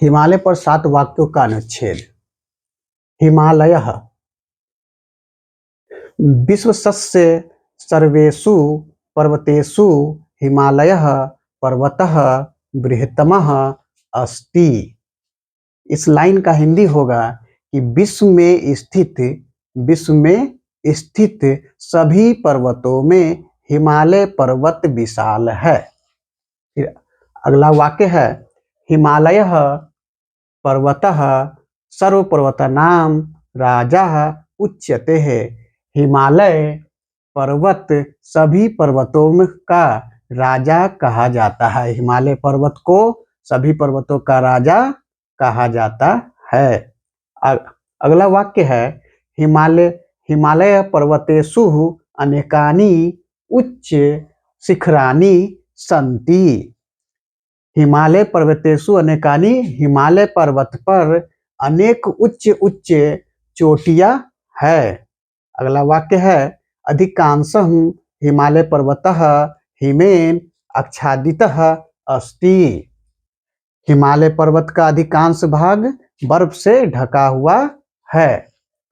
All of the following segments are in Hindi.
हिमालय पर 7 वाक्यों का अनुच्छेद। हिमालयः विश्वस्य सर्वेषु पर्वतेषु हिमालयः पर्वतः बृहत्तमः अस्ति। इस लाइन का हिंदी होगा कि विश्व में स्थित सभी पर्वतों में हिमालय पर्वत विशाल है। फिर अगला वाक्य है हिमालयः पर्वतः सर्वपर्वतानां राजा उच्यते है। हिमालय पर्वत सभी पर्वतों का राजा कहा जाता है। हिमालय पर्वत को सभी पर्वतों का राजा कहा जाता है। अगला वाक्य है हिमालय पर्वतेषु अनेकानि उच्च शिखराणि सन्ति। हिमालय पर्वतेषु अनेकानि हिमालय पर्वत पर अनेक उच्च चोटियां है। अगला वाक्य है अधिकांशः हिमालय पर्वतः हिमेन आच्छादितः अस्ति। हिमालय पर्वत का अधिकांश भाग बर्फ से ढका हुआ है।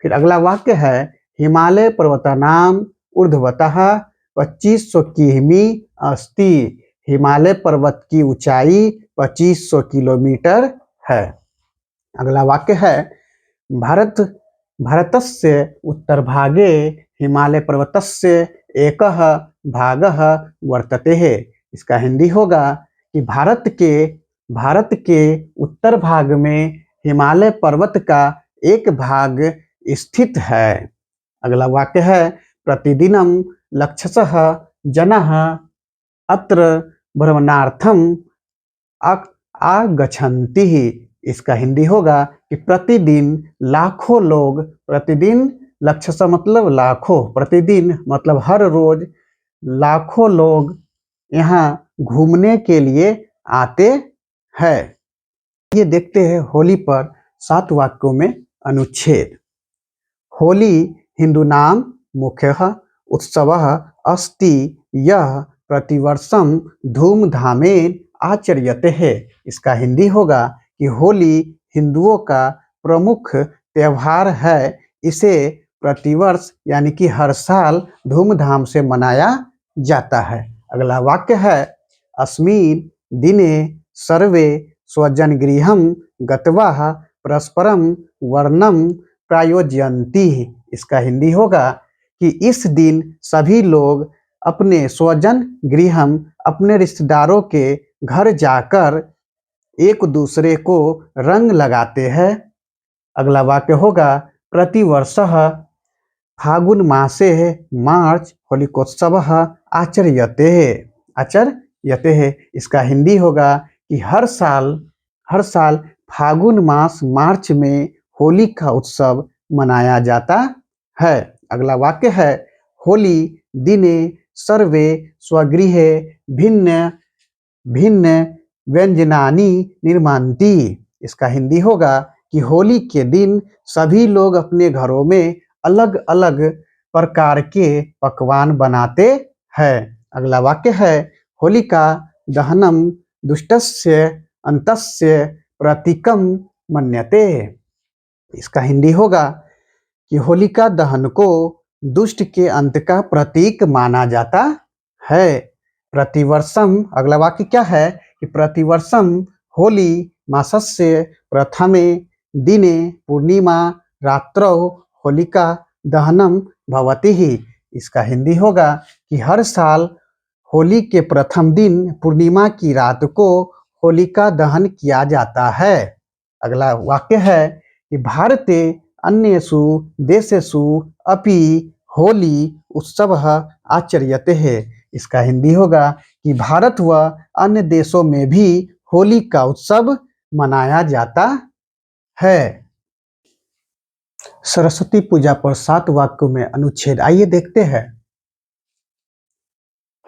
फिर अगला वाक्य है हिमालय पर्वतानां ऊर्ध्वतः 2500 किमी अस्ति। हिमालय पर्वत की ऊंचाई 2500 किलोमीटर है। अगला वाक्य है भारतस्य उत्तरभागे हिमालय पर्वतस्य एकः भागः वर्तते है। इसका हिंदी होगा कि भारत के उत्तर भाग में हिमालय पर्वत का एक भाग स्थित है। अगला वाक्य है प्रतिदिनं लक्षशः जनाः अत्र भ्रमणार्थम आगच्छन्ति। इसका हिंदी होगा कि प्रतिदिन लाखों लोग, प्रतिदिन लक्षशः मतलब लाखों, प्रतिदिन मतलब हर रोज लाखों लोग यहाँ घूमने के लिए आते हैं। ये देखते हैं होली पर 7 वाक्यों में अनुच्छेद। होली हिंदूनां मुख्यः उत्सवः अस्ति यः प्रतिवर्षं धूमधामेन आचर्यते है। इसका हिंदी होगा कि होली हिंदुओं का प्रमुख त्योहार है। इसे प्रतिवर्ष यानी कि हर साल धूमधाम से मनाया जाता है। अगला वाक्य है अस्मिन् दिने सर्वे स्वजनगृहं गत्वा परस्परं वर्णं प्रायोजयन्ति। इसका हिंदी होगा कि इस दिन सभी लोग अपने स्वजन गृहम अपने रिश्तेदारों के घर जाकर एक दूसरे को रंग लगाते हैं। अगला वाक्य होगा प्रतिवर्षः फागुन मासे मार्च होलिकोत्सवः आचर्यते है। इसका हिंदी होगा कि हर साल फागुन मास मार्च में होली का उत्सव मनाया जाता है। अगला वाक्य है होली दिने सर्वे स्वगृहे भिन्न व्यंजनानि निर्मान्ति। इसका हिंदी होगा कि होली के दिन सभी लोग अपने घरों में अलग अलग प्रकार के पकवान बनाते हैं। अगला वाक्य है होलिका दहनम दुष्टस्य अंतस्य प्रतीकम मन्यते। इसका हिंदी होगा कि होलिका दहन को दुष्ट के अंत का प्रतीक माना जाता है। प्रतिवर्षम अगला वाक्य क्या है कि प्रतिवर्षम होली मासस्य प्रथमे दिने पूर्णिमा रात्रौ होलिका दहनम भवति ही। इसका हिंदी होगा कि हर साल होली के प्रथम दिन पूर्णिमा की रात को होलिका दहन किया जाता है। अगला वाक्य है कि भारते अन्येषु देशेषु अपि होली उत्सवः आचर्यते है। इसका हिंदी होगा कि भारत व अन्य देशों में भी होली का उत्सव मनाया जाता है। सरस्वती पूजा पर 7 वाक्यों में अनुच्छेद। आइए देखते हैं।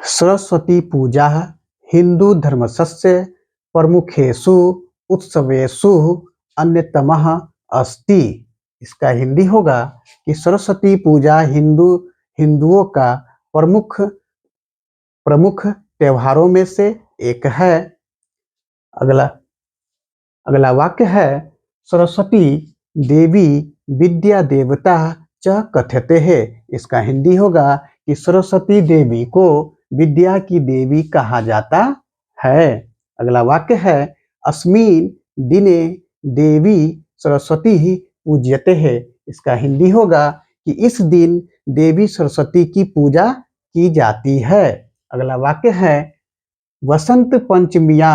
सरस्वती पूजा हिंदू धर्मस्य प्रमुखेषु उत्सवेषु अन्यतमः अस्ति। इसका हिंदी होगा कि सरस्वती पूजा हिंदुओं का प्रमुख त्योहारों में से एक है। अगला अगला वाक्य है सरस्वती देवी विद्या देवता च कथ्यते है। इसका हिंदी होगा कि सरस्वती देवी को विद्या की देवी कहा जाता है। अगला वाक्य है अस्मिन् दिने देवी सरस्वती ही पूज्यते है। इसका हिंदी होगा कि इस दिन देवी सरस्वती की पूजा की जाती है। अगला वाक्य है वसंत पंचमिया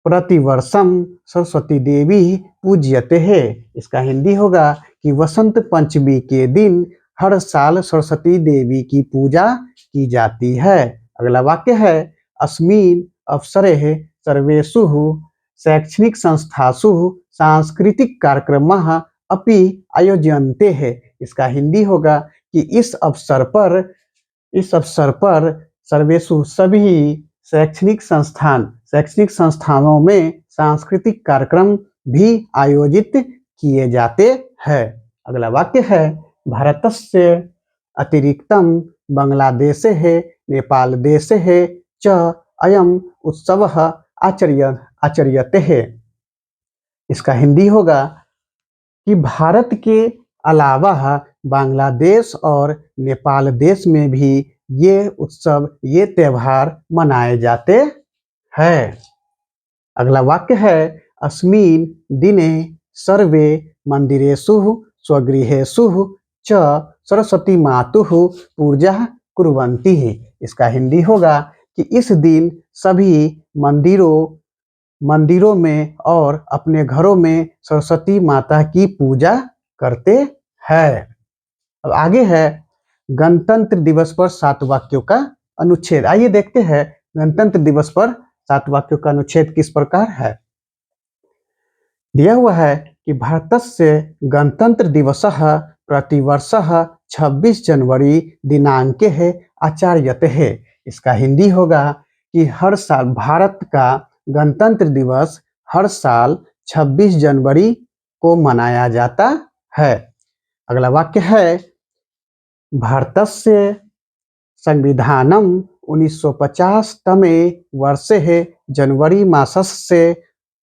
प्रतिवर्षम सरस्वती देवी पूज्यते है। इसका हिंदी होगा कि वसंत पंचमी के दिन हर साल सरस्वती देवी की पूजा की जाती है। अगला वाक्य है अस्मिन् अवसरे सर्वेषु शैक्षणिक संस्थासु सांस्कृतिक कार्यक्रमः अपि आयोज्यन्ते है। इसका हिंदी होगा कि इस अवसर पर सर्वेषु सभी शैक्षणिक संस्थानों में सांस्कृतिक कार्यक्रम भी आयोजित किए जाते हैं। अगला वाक्य है भारतस्य अतिरिक्तम बांग्लादेशे नेपालदेशे च अयम उत्सवः आचर्यते है। इसका हिंदी होगा कि भारत के अलावा बांग्लादेश और नेपाल देश में भी ये त्योहार मनाए जाते हैं। अगला वाक्य है अस्मिन् दिने सर्वे मंदिरेषु स्वगृहेषु च सरस्वती मातुः पूजा कुर्वन्ति। इसका हिंदी होगा कि इस दिन सभी मंदिरों में और अपने घरों में सरस्वती माता की पूजा करते हैं। अब आगे है गणतंत्र दिवस पर 7 वाक्यों का अनुच्छेद। आइए देखते हैं गणतंत्र दिवस पर 7 वाक्यों का अनुच्छेद किस प्रकार है। दिया हुआ है कि भारतस्य गणतंत्र दिवसः प्रतिवर्षः 26 जनवरी दिनांके है आचर्यते है। इसका हिंदी होगा कि हर साल भारत का गणतंत्र दिवस हर साल 26 जनवरी को मनाया जाता है। अगला वाक्य है भारतस्य संविधानम 1950 तमे वर्षे जनवरी मासस्य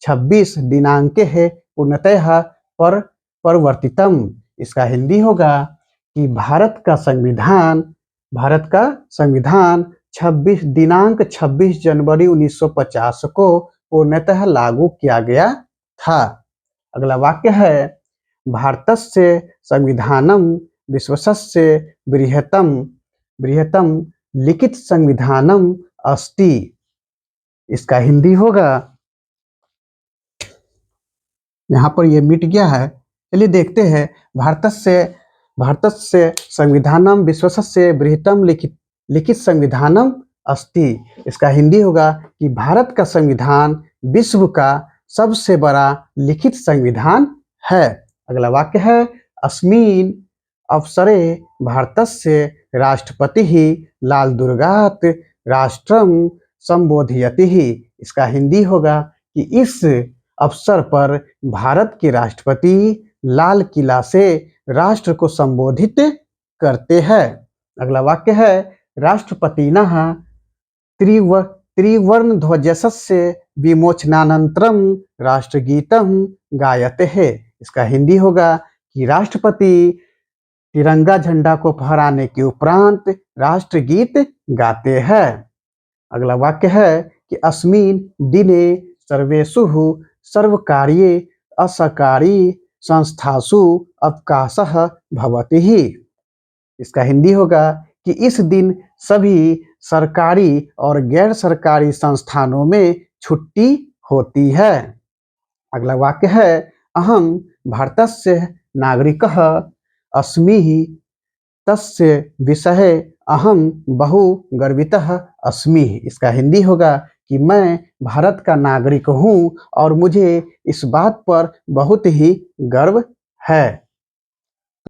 26 दिनांके है पूर्णतः परिवर्तितम। इसका हिंदी होगा कि भारत का संविधान 26 जनवरी 1950 को पूर्णतः लागू किया गया था। अगला वाक्य है भारतस्य संविधानम विश्वस्य बृहत्तम लिखित संविधानम अस्ति। इसका हिंदी होगा, यहाँ पर ये मिट गया है, चलिए देखते हैं। भारतस्य संविधानम विश्वस्य बृहत्तम लिखित संविधानम अस्ति। इसका हिंदी होगा कि भारत का संविधान विश्व का सबसे बड़ा लिखित संविधान है। अगला वाक्य है अस्मिन् अवसरे भारतस्य राष्ट्रपतिः लाल दुर्गात राष्ट्रम संबोधयति। इसका हिंदी होगा कि इस अवसर पर भारत के राष्ट्रपति लाल किला से राष्ट्र को संबोधित करते हैं। अगला वाक्य है राष्ट्रपतिनः त्रिवर्ण ध्वजस्य विमोचनानंतरम राष्ट्रगीतम गायते है। इसका हिंदी होगा कि राष्ट्रपति तिरंगा झंडा को फहराने के उपरांत राष्ट्रगीत गाते हैं। अगला वाक्य है कि अस्मिन् दिने सर्वेषु सर्वकारीय असरकारी संस्थासु अवकाशः भवति। इसका हिंदी होगा कि इस दिन सभी सरकारी और गैर सरकारी संस्थानों में छुट्टी होती है। अगला वाक्य है अहम भारतस्य नागरिकः अस्मि तस्य विषये अहम बहु गर्वितः अस्मि। इसका हिंदी होगा कि मैं भारत का नागरिक हूँ और मुझे इस बात पर बहुत ही गर्व है।